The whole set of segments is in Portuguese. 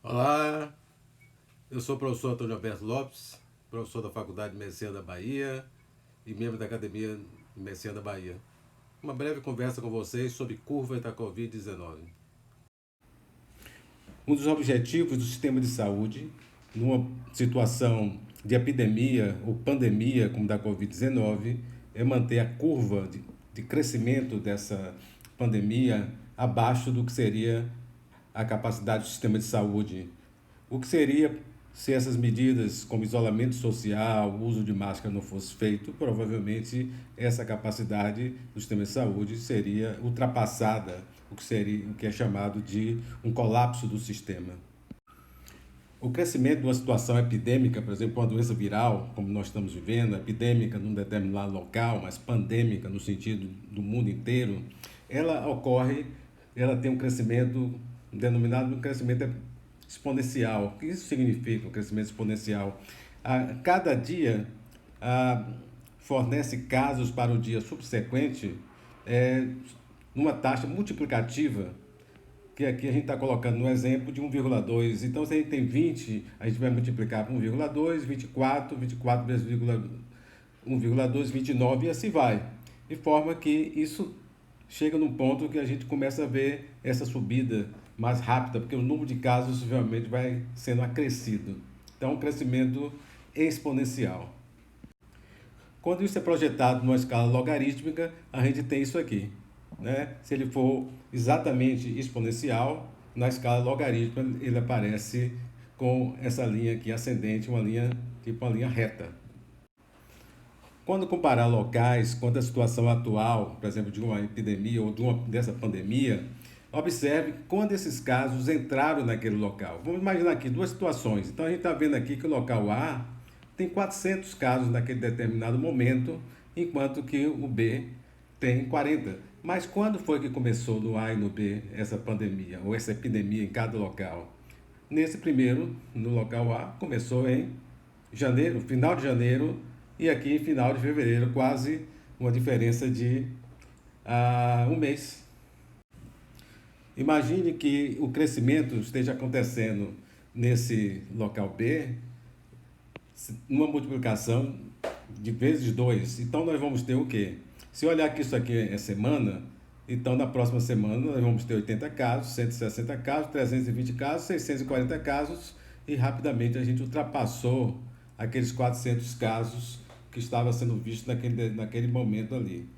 Olá, eu sou o professor Antônio Alberto Lopes, professor da Faculdade de Medicina da Bahia e membro da Academia de Medicina da Bahia. Uma breve conversa com vocês sobre curva da Covid-19. Um dos objetivos do sistema de saúde, numa situação de epidemia ou pandemia como da Covid-19, é manter a curva de crescimento dessa pandemia abaixo do que seria a capacidade do sistema de saúde. O que seria se essas medidas, como isolamento social, uso de máscara, não fosse feito? Provavelmente essa capacidade do sistema de saúde seria ultrapassada, o que é chamado de um colapso do sistema. O crescimento de uma situação epidêmica, por exemplo, uma doença viral, como nós estamos vivendo, epidêmica num determinado local, mas pandêmica no sentido do mundo inteiro, ela tem um crescimento denominado um crescimento exponencial. O que isso significa, um crescimento exponencial? Cada dia fornece casos para o dia subsequente numa taxa multiplicativa, que aqui a gente está colocando no exemplo de 1,2. Então, se a gente tem 20, a gente vai multiplicar por 1,2, 24, 24 vezes 1,2, 29 e assim vai. De forma que isso chega num ponto que a gente começa a ver essa subida mais rápida, porque o número de casos realmente vai sendo acrescido. Então, um crescimento exponencial. Quando isso é projetado numa escala logarítmica, a gente tem isso aqui. Né? Se ele for exatamente exponencial, na escala logarítmica ele aparece com essa linha aqui ascendente, uma linha tipo uma linha reta. Quando comparar locais quanto à situação atual, por exemplo, de uma epidemia ou dessa pandemia, observe quando esses casos entraram naquele local. Vamos imaginar aqui duas situações. Então a gente está vendo aqui que o local A tem 400 casos naquele determinado momento, enquanto que o B tem 40. Mas quando foi que começou no A e no B essa pandemia, ou essa epidemia em cada local? Nesse primeiro, no local A, começou em janeiro, final de janeiro, e aqui em final de fevereiro, quase uma diferença de um mês. Imagine que o crescimento esteja acontecendo nesse local B, uma multiplicação de vezes 2. Então nós vamos ter o quê? Se olhar que isso aqui é semana, então na próxima semana nós vamos ter 80 casos, 160 casos, 320 casos, 640 casos e rapidamente a gente ultrapassou aqueles 400 casos que estava sendo visto naquele momento ali.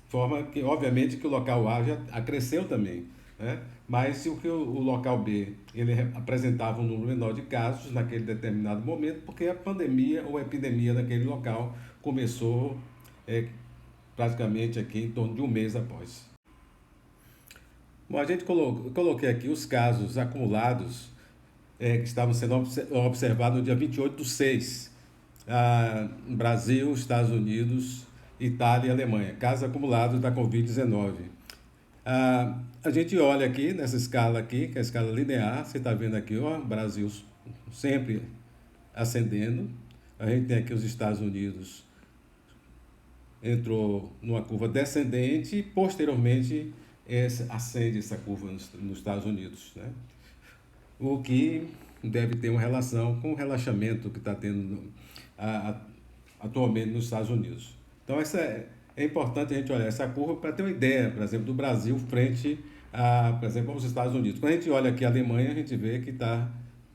Forma que, obviamente, que o local A já cresceu também, né? Mas se o local B ele apresentava um número menor de casos naquele determinado momento, porque a pandemia ou a epidemia naquele local começou praticamente aqui em torno de um mês após. Bom, a gente coloquei aqui os casos acumulados que estavam sendo observados no dia 28/6. Brasil, Estados Unidos, Itália e Alemanha. Casos acumulados da Covid-19. A gente olha aqui nessa escala aqui, que é a escala linear, você está vendo aqui, ó, Brasil sempre ascendendo. A gente tem aqui os Estados Unidos entrou numa curva descendente e posteriormente acende essa curva nos Estados Unidos, né? O que deve ter uma relação com o relaxamento que está tendo atualmente nos Estados Unidos. Então é importante a gente olhar essa curva para ter uma ideia, por exemplo, do Brasil frente por exemplo, aos Estados Unidos. Quando a gente olha aqui a Alemanha, a gente vê que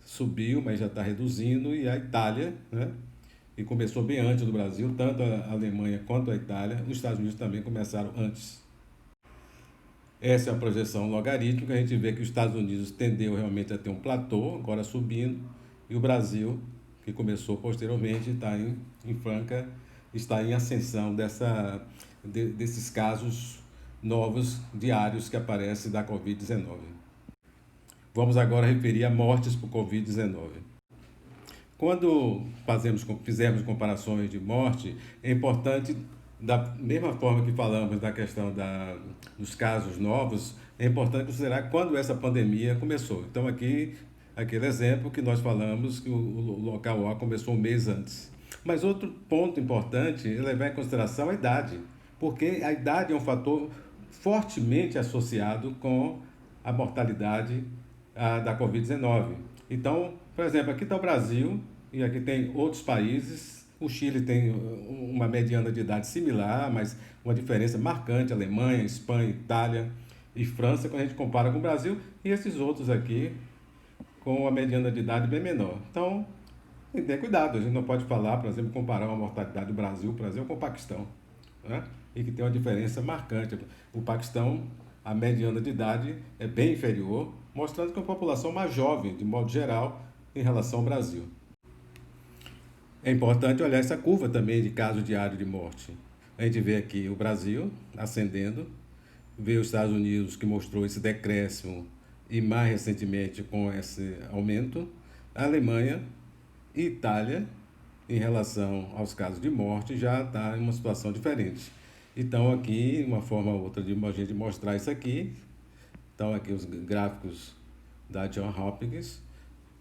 subiu, mas já está reduzindo, e a Itália, né? E começou bem antes do Brasil, tanto a Alemanha quanto a Itália, os Estados Unidos também começaram antes. Essa é a projeção logarítmica, a gente vê que os Estados Unidos tendeu realmente a ter um platô, agora subindo, e o Brasil, que começou posteriormente, está em ascensão desses casos novos diários que aparecem da Covid-19. Vamos agora referir a mortes por Covid-19. Quando fizermos comparações de morte, é importante, da mesma forma que falamos da questão dos casos novos, é importante considerar quando essa pandemia começou. Então aqui, aquele exemplo que nós falamos que o local A começou um mês antes. Mas outro ponto importante é levar em consideração a idade, porque a idade é um fator fortemente associado com a mortalidade da Covid-19. Então, por exemplo, aqui está o Brasil e aqui tem outros países. O Chile tem uma mediana de idade similar, mas uma diferença marcante: Alemanha, Espanha, Itália e França, quando a gente compara com o Brasil, e esses outros aqui com a mediana de idade bem menor. Então, tem que ter cuidado. A gente não pode falar, por exemplo, comparar uma mortalidade do Brasil com o Paquistão, né? E que tem uma diferença marcante. O Paquistão, a mediana de idade é bem inferior, mostrando que é uma população mais jovem, de modo geral, em relação ao Brasil. É importante olhar essa curva também de caso diário de morte. A gente vê aqui o Brasil ascendendo, vê os Estados Unidos que mostrou esse decréscimo e mais recentemente com esse aumento, a Alemanha e Itália, em relação aos casos de morte, já está em uma situação diferente. Então aqui, uma forma ou outra de a gente mostrar isso aqui, então aqui os gráficos da John Hopkins.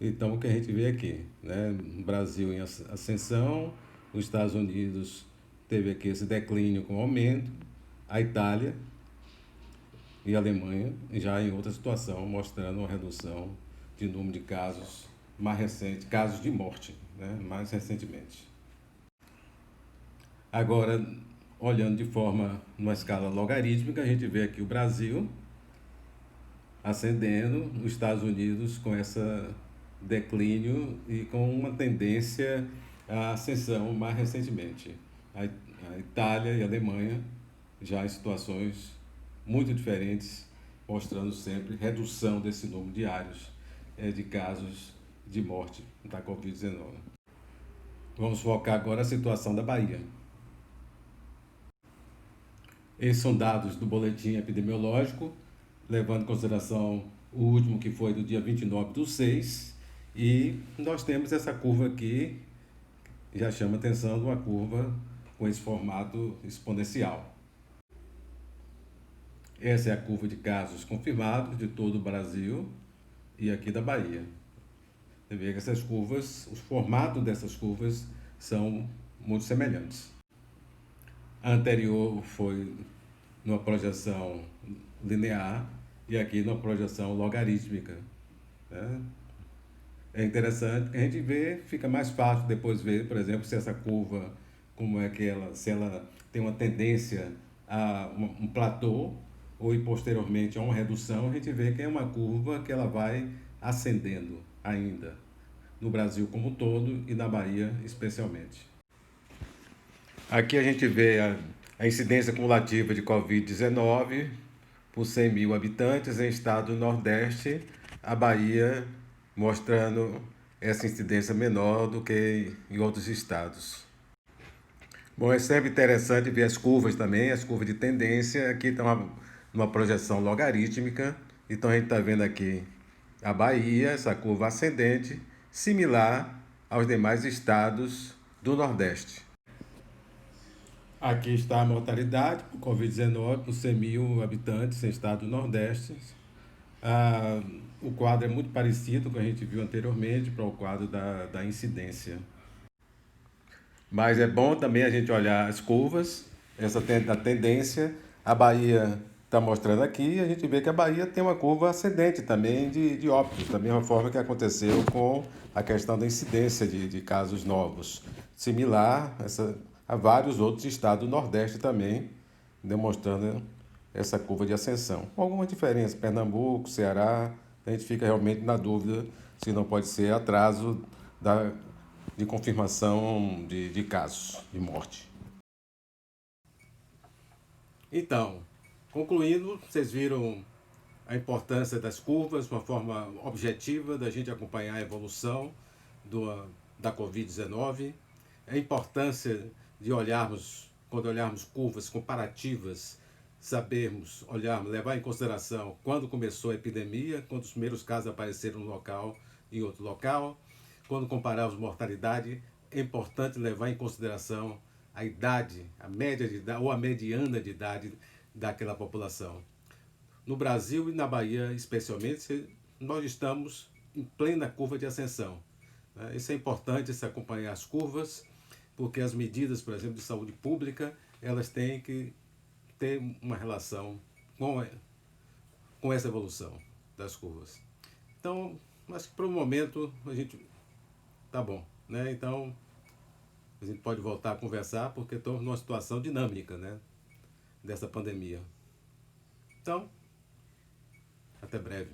Então o que a gente vê aqui, né? O Brasil em ascensão, os Estados Unidos teve aqui esse declínio com aumento, a Itália e a Alemanha já em outra situação, mostrando uma redução de número de casos mais recentes, casos de morte, né? Mais recentemente. Agora, olhando de forma, numa escala logarítmica, a gente vê aqui o Brasil ascendendo, os Estados Unidos com essa declínio e com uma tendência à ascensão mais recentemente. A Itália e a Alemanha já em situações muito diferentes, mostrando sempre redução desse número diários de casos de morte da Covid-19. Vamos focar agora a situação da Bahia. Esses são dados do boletim epidemiológico, levando em consideração o último que foi do dia 29/6, e nós temos essa curva aqui, já chama atenção de uma curva com esse formato exponencial. Essa é a curva de casos confirmados de todo o Brasil e aqui da Bahia. Você vê que essas curvas, os formatos dessas curvas são muito semelhantes. A anterior foi numa projeção linear e aqui numa projeção logarítmica, né? É interessante que a gente vê, fica mais fácil depois ver, por exemplo, se essa curva, como é que ela, se ela tem uma tendência a um platô ou posteriormente a uma redução, a gente vê que é uma curva que ela vai ascendendo ainda, no Brasil como um todo e na Bahia especialmente. Aqui a gente vê a incidência cumulativa de Covid-19 por 100 mil habitantes em estado do Nordeste, a Bahia mostrando essa incidência menor do que em outros estados. Bom, é sempre interessante ver as curvas também, as curvas de tendência. Aqui está uma projeção logarítmica, então a gente está vendo aqui a Bahia, essa curva ascendente, similar aos demais estados do Nordeste. Aqui está a mortalidade por Covid-19 por 100 mil habitantes em estado do Nordeste. O quadro é muito parecido com o que a gente viu anteriormente para o quadro da incidência. Mas é bom também a gente olhar as curvas, a tendência. A Bahia está mostrando aqui, a gente vê que a Bahia tem uma curva ascendente também de óbitos, da mesma forma que aconteceu com a questão da incidência de casos novos. Similar a vários outros estados do Nordeste também, demonstrando essa curva de ascensão. Com alguma diferença, Pernambuco, Ceará, a gente fica realmente na dúvida se não pode ser atraso de confirmação de casos de morte. Então, concluindo, vocês viram a importância das curvas, uma forma objetiva da gente acompanhar a evolução da Covid-19, a importância de olharmos, quando olharmos curvas comparativas, sabermos, olharmos, levar em consideração quando começou a epidemia, quando os primeiros casos apareceram no local e em outro local, quando compararmos mortalidade, é importante levar em consideração a idade, a média de idade ou a mediana de idade daquela população. No Brasil e na Bahia, especialmente, nós estamos em plena curva de ascensão. Isso é importante, se acompanhar as curvas, porque as medidas, por exemplo, de saúde pública, elas têm que ter uma relação com essa evolução das curvas. Então, acho que para o momento a gente tá bom, né? Então, a gente pode voltar a conversar porque estou numa situação dinâmica, né? Dessa pandemia. Então, até breve.